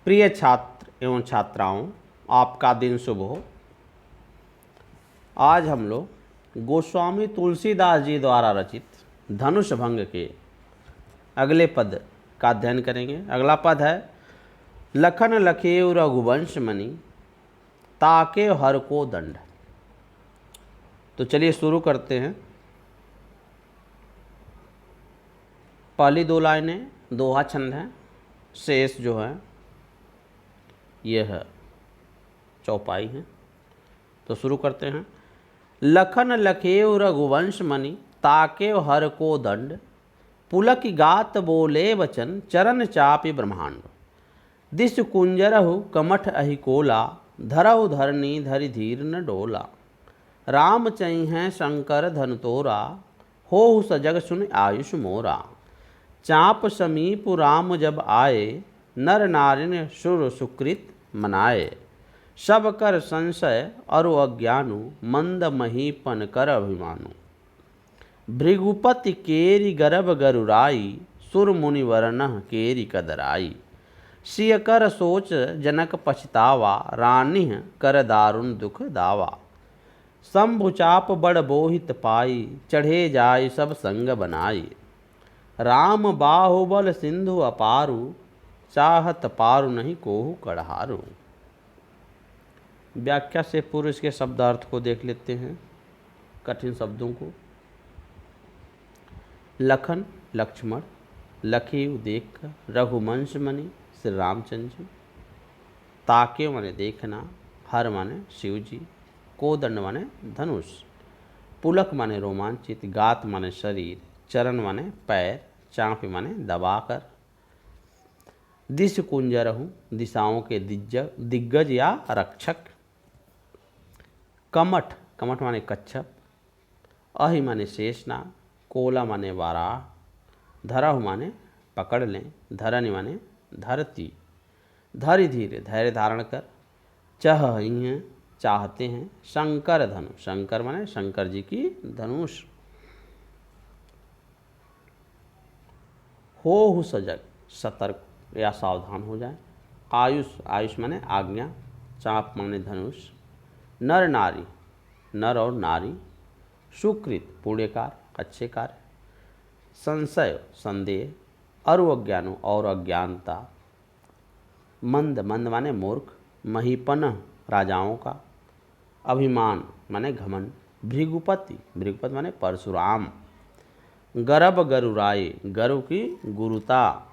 प्रिय छात्र एवं छात्राओं, आपका दिन शुभ हो। आज हम लोग गोस्वामी तुलसीदास जी द्वारा रचित धनुष भंग के अगले पद का अध्ययन करेंगे। अगला पद है, लखन लखेव रघुवंश मणि ताके हर को दंड। तो चलिए शुरू करते हैं। पहली दो लाइनें दोहा छंद हैं, शेष जो है यह चौपाई है। तो शुरू करते हैं। लखन लखेव रघुवंश मणि ताके हर को दंड, पुलक गात बोले वचन चरण चापि ब्रह्मांड। दिश कुंजरहु कमठ अहि कोला, धरहु धरनी धरि धीर न डोला। राम चहिं शंकर धन तोरा, होहु सजग सुन आयुष मोरा। चाप समीप राम जब आए, नर नारिन सुर सुकृत मनाए। सब कर संशय अरु अज्ञानु, मंद महीपन कर अभिमानु। भृगुपति केरि गर्भ गरुराई, सुर मुनि वरनह केरि कदराई। सिय कर सोच जनक पछतावा, रानिह कर दारुण दुख दावा। शंभु चाप बड़ बोहित पाई, चढ़े जाय सब संग बनाई। राम बाहुबल सिंधु अपारु, चाहत पारु नहीं कोहु कढ़ारु। व्याख्या से पूर्व इसके शब्दार्थ को देख लेते हैं, कठिन शब्दों को। लखन लक्ष्मण, लखीव देख, रघुवंश मणि श्री रामचंद्र जी। ताके माने देखना, हर माने शिव जी, कोदंड माने धनुष, पुलक माने रोमांचित, गात माने शरीर, चरण माने पैर, चाँप माने दबाकर। दिश कुंजरहु दिशाओं के दिग्गज या रक्षक। कमठ, कमठ माने कच्छप। अहि माने शेषनाग, कोला माने वाराह, धरहु माने पकड़ लें, धरनी माने धरती, धरि धीरे धैर्य धारण कर, चहिं चाहते हैं, शंकर धनु, शंकर माने शंकर जी की धनुष। होहु सजग, सतर्क या सावधान हो जाए। आयुष, आयुष माने आज्ञा, चाप माने धनुष। नर नारी, नर और नारी। सुकृत पुण्य कार्य, अच्छे कार्य। संशय संदेह, अरु अज्ञानो और अज्ञानता। मंद, मंद माने मूर्ख। महीपन राजाओं का। अभिमान माने घमंड। भृगुपति, भृगुपति माने परशुराम। गर्भ गरुराई, गर्व की गुरुता।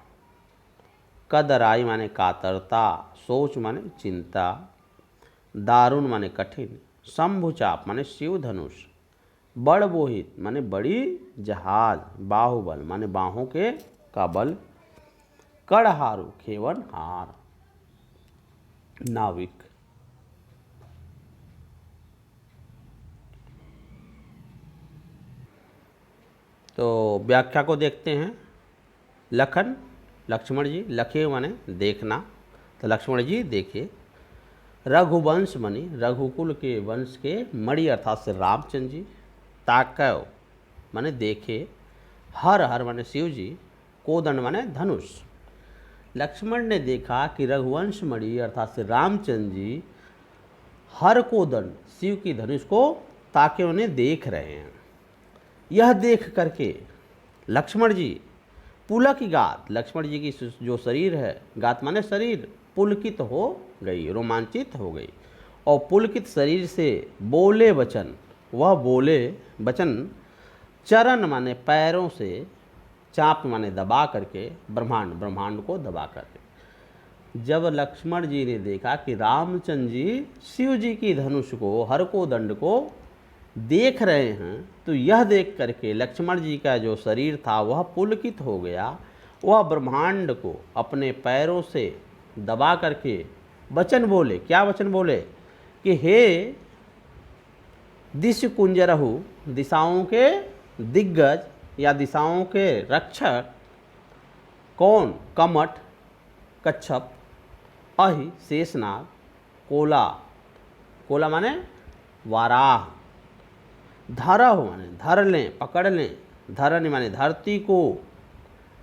कदराई माने कातरता, सोच माने चिंता। दारुण माने कठिन। शंभु चाप माने शिव धनुष। बड़ बोहित माने बड़ी जहाज। बाहुबल माने बाहों के का बल। कड़हारु खेवन हार, नाविक। तो व्याख्या को देखते हैं। लखन लक्ष्मण जी, लखे माने देखना, तो लक्ष्मण जी देखे। रघुवंश मणि, रघुकुल के वंश के मणि अर्थात से रामचंद्र जी। ताकव माने देखे। हर, हर माने शिव जी। कोदंड माने धनुष। लक्ष्मण ने देखा कि रघुवंश मणि अर्थात से रामचंद्र जी हर कोदंड शिव की धनुष को ताके उन्हें देख रहे हैं। यह देख करके लक्ष्मण जी पुलक गात, लक्ष्मण जी की जो शरीर है, गात माने शरीर, पुलकित हो गई, रोमांचित हो गई। और पुलकित शरीर से बोले वचन, वह बोले वचन चरण माने पैरों से, चाप माने दबा करके, ब्रह्मांड, ब्रह्मांड को दबा करके। जब लक्ष्मण जी ने देखा कि रामचंद्र जी शिव जी की धनुष को, हर को दंड को देख रहे हैं, तो यह देख करके लक्ष्मण जी का जो शरीर था वह पुलकित हो गया। वह ब्रह्मांड को अपने पैरों से दबा करके वचन बोले। क्या वचन बोले? कि हे दिश कुंजरहु, दिशाओं के दिग्गज या दिशाओं के रक्षक। कौन? कमठ, कच्छप, अहि शेषनाग, कोला, कोला माने वाराह। धरहु माने धर लें, पकड़ लें। धरनी माने धरती को।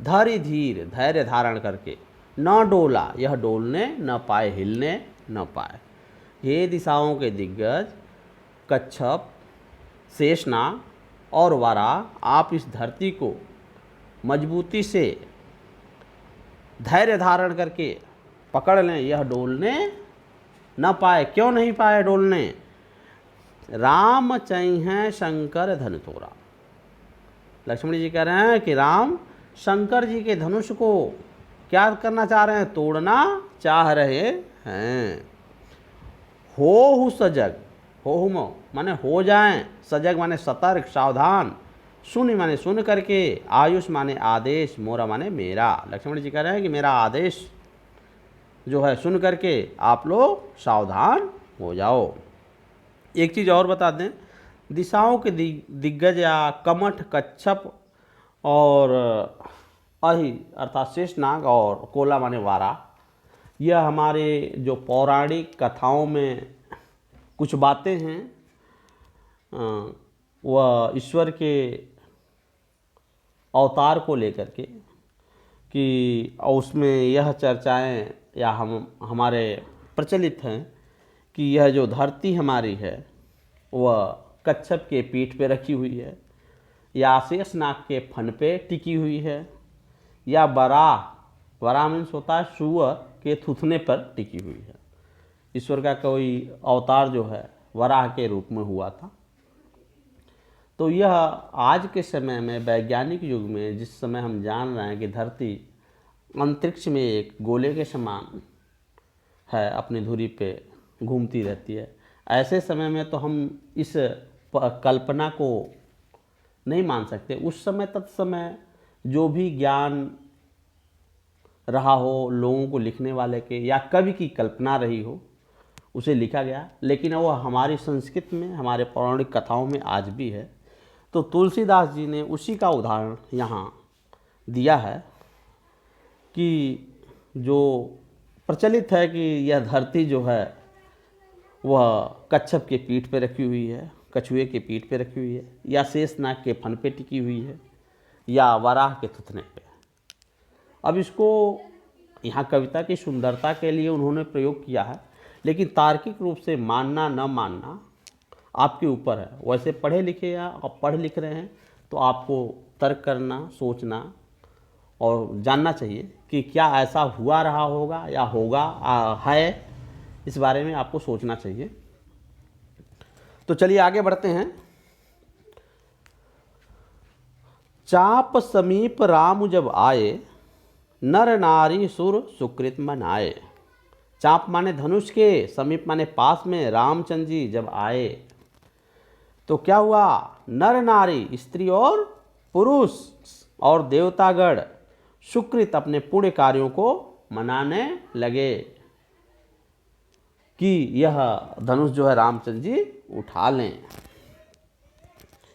धरि धीर, धैर्य धारण करके। न डोला, यह डोलने न पाए, हिलने न पाए। हे दिशाओं के दिग्गज कच्छप, शेषनाग और वराह, आप इस धरती को मजबूती से धैर्य धारण करके पकड़ लें, यह डोलने न पाए। क्यों नहीं पाए डोलने? राम चाहिए शंकर धनु तोड़ा। लक्ष्मण जी कह रहे हैं कि राम शंकर जी के धनुष को क्या करना चाह रहे हैं? तोड़ना चाह रहे हैं। हो सजग, हो माने हो जाएं, सजग माने सतर्क सावधान, सुन माने सुन करके, आयुष माने आदेश, मोरा माने मेरा। लक्ष्मण जी कह रहे हैं कि मेरा आदेश जो है सुन करके आप लोग सावधान हो जाओ। एक चीज़ और बता दें, दिशाओं के दिग्गज या कमठ, कच्छप और अहि अर्थात शेषनाग और कोला माने वारा, यह हमारे जो पौराणिक कथाओं में कुछ बातें हैं, वह ईश्वर के अवतार को लेकर के, कि उसमें यह चर्चाएं या हमारे प्रचलित हैं कि यह जो धरती हमारी है वह कच्छप के पीठ पे रखी हुई है, या शेषनाग के फन पे टिकी हुई है, या वराह मीन्स होता है सूअर के थूथने पर टिकी हुई है। ईश्वर का कोई अवतार जो है वराह के रूप में हुआ था। तो यह आज के समय में, वैज्ञानिक युग में, जिस समय हम जान रहे हैं कि धरती अंतरिक्ष में एक गोले के समान है, अपनी धुरी पे घूमती रहती है, ऐसे समय में तो हम इस कल्पना को नहीं मान सकते। उस समय तत्समय जो भी ज्ञान रहा हो लोगों को लिखने वाले के, या कवि की कल्पना रही हो, उसे लिखा गया, लेकिन वह हमारी संस्कृति में, हमारे पौराणिक कथाओं में आज भी है। तो तुलसीदास जी ने उसी का उदाहरण यहाँ दिया है कि जो प्रचलित है कि यह धरती जो है वह कच्छप के पीठ पे रखी हुई है, कछुए के पीठ पे रखी हुई है, या शेषनाग के फन पे टिकी हुई है, या वराह के थुथने पे। अब इसको यहाँ कविता की सुंदरता के लिए उन्होंने प्रयोग किया है, लेकिन तार्किक रूप से मानना न मानना आपके ऊपर है। वैसे पढ़े लिखे या आप पढ़ लिख रहे हैं तो आपको तर्क करना, सोचना और जानना चाहिए कि क्या ऐसा हुआ रहा होगा या होगा है, इस बारे में आपको सोचना चाहिए। तो चलिए आगे बढ़ते हैं। चाप समीप राम जब आए, नर नारी सुर सुकृत मनाए। चाप माने धनुष के, समीप माने पास में, रामचंद्र जी जब आए तो क्या हुआ? नर नारी, स्त्री और पुरुष और देवतागण सुकृत अपने पुण्य कार्यों को मनाने लगे कि यह धनुष जो है रामचंद्र जी उठा लें।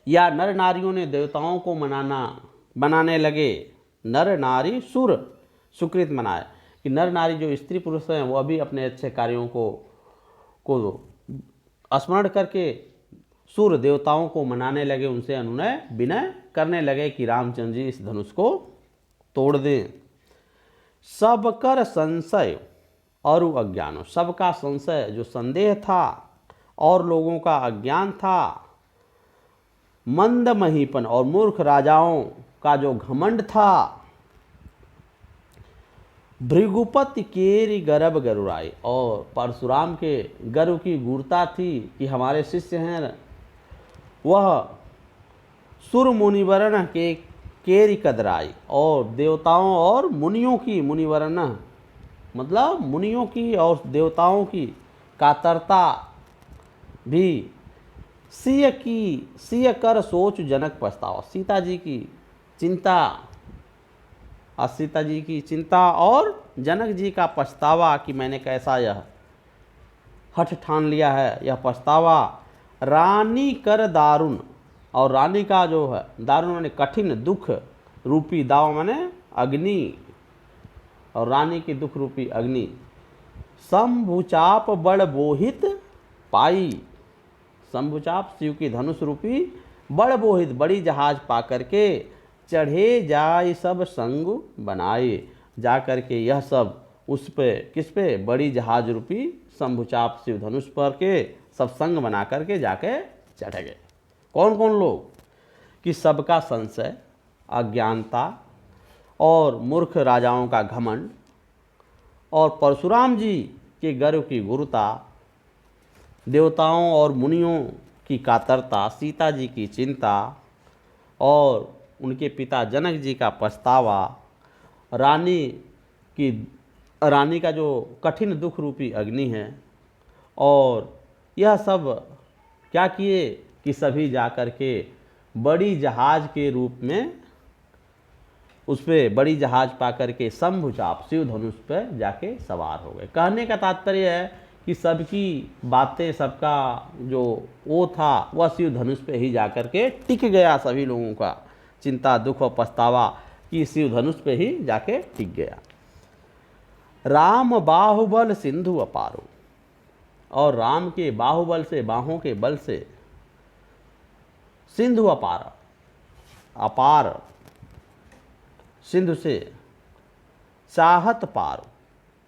या नर नारियों ने देवताओं को बनाने लगे। नर नारी सुर सुकृत मनाए, कि नर नारी जो स्त्री पुरुष हैं वह भी अपने अच्छे कार्यों को स्मरण करके सूर्य देवताओं को मनाने लगे, उनसे अनुनय विनय करने लगे कि रामचंद्र जी इस धनुष को तोड़ दें। सबकर संशय और अज्ञान, सबका संशय जो संदेह था और लोगों का अज्ञान था, मंद महीपन और मूर्ख राजाओं का जो घमंड था, भृगुपति केरी गर्भ गरुड़ाई, और परशुराम के गर्व की गूढ़ता थी कि हमारे शिष्य हैं वह सुर मुनिवर्ण के केरी कदराई, और देवताओं और मुनियों की, मुनिवर्ण मतलब मुनियों की और देवताओं की कातरता भी सिय कर सोच जनक पछतावा। सीता जी की चिंता और जनक जी का पछतावा कि मैंने कैसा यह हठ ठान लिया है, यह पछतावा। रानी कर दारुण, और रानी का जो है दारुण माने कठिन, दुख रूपी, दाव माने अग्नि, और रानी की दुख रूपी अग्नि। शंभुचाप बड़ बोहित पाई, शंभुचाप शिव की धनुष रूपी बड़ बोहित, बड़ी जहाज पा करके, चढ़े जाय सब संग बनाए, जा कर के यह सब उस पे किस पे बड़ी जहाज रूपी शंभुचाप शिव धनुष पर के सब संग बना करके जाके चढ़ गए। कौन कौन लोग? कि सबका संशय, अज्ञानता और मूर्ख राजाओं का घमंड, और परशुराम जी के गर्व की गुरुता, देवताओं और मुनियों की कातरता, सीता जी की चिंता और उनके पिता जनक जी का पछतावा, रानी का जो कठिन दुख रूपी अग्नि है, और यह सब क्या किए कि सभी जा कर के बड़ी जहाज के रूप में उस पर बड़ी जहाज पा करके शंभुचाप शिव धनुष पर जाके सवार हो गए। कहने का तात्पर्य है कि सबकी बातें, सबका जो वो था वह शिव धनुष पे ही जाकर के टिक गया। सभी लोगों का चिंता, दुख और पछतावा कि शिव धनुष पे ही जाके टिक गया। राम बाहुबल सिंधु अपारो, और राम के बाहुबल से, बाहों के बल से सिंधु अपार, अपार सिंधु से चाहत पार,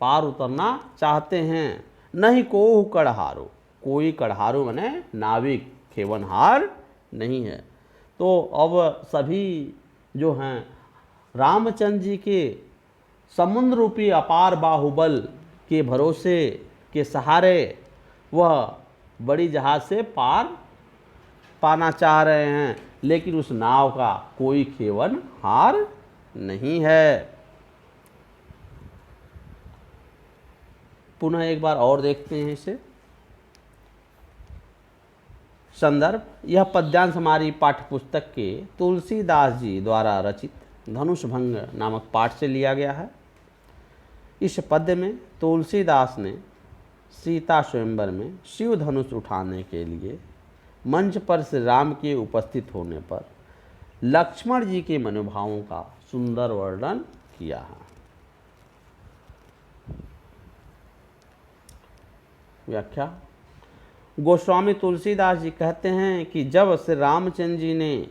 पार उतरना चाहते हैं। नहीं कोहु कड़हारो, कोई कड़हारो माने नाविक, खेवनहार नहीं है। तो अब सभी जो हैं रामचंद्र जी के समुद्र रूपी अपार बाहुबल के भरोसे के सहारे वह बड़ी जहाज से पार पाना चाह रहे हैं, लेकिन उस नाव का कोई खेवन हार नहीं है। पुनः एक बार और देखते हैं इसे। संदर्भ, यह पद्यांश हमारी पाठ्य पुस्तक के तुलसीदास जी द्वारा रचित धनुष भंग नामक पाठ से लिया गया है। इस पद्य में तुलसीदास ने सीता स्वयंवर में शिव धनुष उठाने के लिए मंच पर श्री राम के उपस्थित होने पर लक्ष्मण जी के मनोभावों का सुंदर वर्णन किया है। व्याख्या, गोस्वामी तुलसीदास जी कहते हैं कि जब श्री रामचंद्र जी ने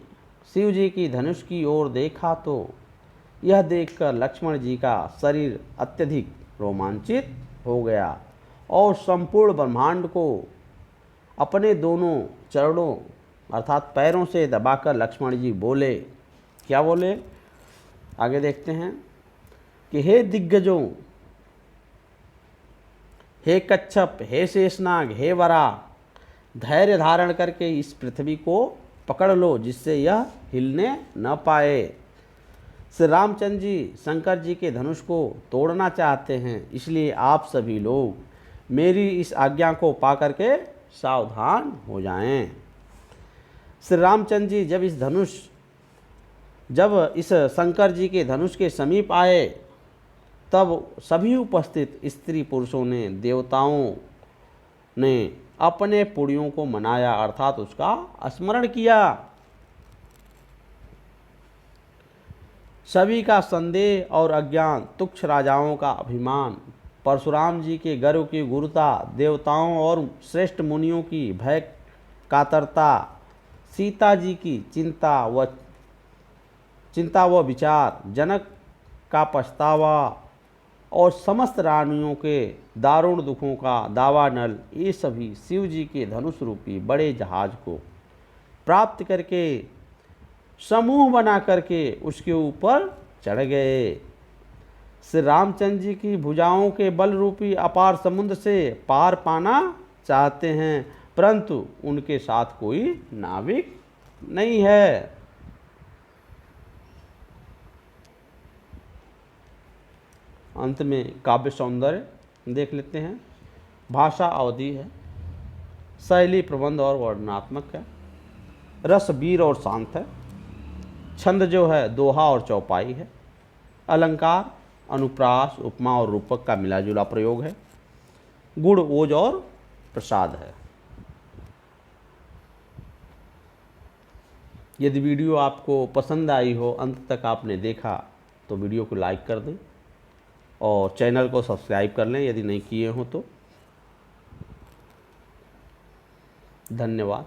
शिव जी की धनुष की ओर देखा तो यह देखकर लक्ष्मण जी का शरीर अत्यधिक रोमांचित हो गया और संपूर्ण ब्रह्मांड को अपने दोनों चरणों अर्थात पैरों से दबाकर लक्ष्मण जी बोले। क्या बोले? आगे देखते हैं कि हे दिग्गजों, हे कच्छप, हे शेषनाग, हे वरा, धैर्य धारण करके इस पृथ्वी को पकड़ लो जिससे यह हिलने न पाए। श्री रामचंद्र जी शंकर जी के धनुष को तोड़ना चाहते हैं, इसलिए आप सभी लोग मेरी इस आज्ञा को पा करके सावधान हो जाएं। श्री रामचंद्र जी जब इस शंकर जी के धनुष के समीप आए तब सभी उपस्थित स्त्री पुरुषों ने, देवताओं ने अपने पुण्यों को मनाया अर्थात उसका स्मरण किया। सभी का संदेह और अज्ञान, तुच्छ राजाओं का अभिमान, परशुराम जी के गर्व की गुरुता, देवताओं और श्रेष्ठ मुनियों की भय कातरता, सीता जी की चिंता व विचार, जनक का पछतावा और समस्त रानियों के दारुण दुखों का दावानल, ये सभी शिव जी के धनुष रूपी बड़े जहाज को प्राप्त करके समूह बना करके उसके ऊपर चढ़ गए। श्री रामचंद्र जी की भुजाओं के बल रूपी अपार समुद्र से पार पाना चाहते हैं, परंतु उनके साथ कोई नाविक नहीं है। अंत में काव्य सौंदर्य देख लेते हैं। भाषा अवधि है, शैली प्रबंध और वर्णनात्मक है, रस वीर और शांत है, छंद जो है दोहा और चौपाई है, अलंकार अनुप्रास, उपमा और रूपक का मिलाजुला प्रयोग है, गुण ओज और प्रसाद है। यदि वीडियो आपको पसंद आई हो, अंत तक आपने देखा, तो वीडियो को लाइक कर दें और चैनल को सब्सक्राइब कर लें यदि नहीं किए हो तो। धन्यवाद।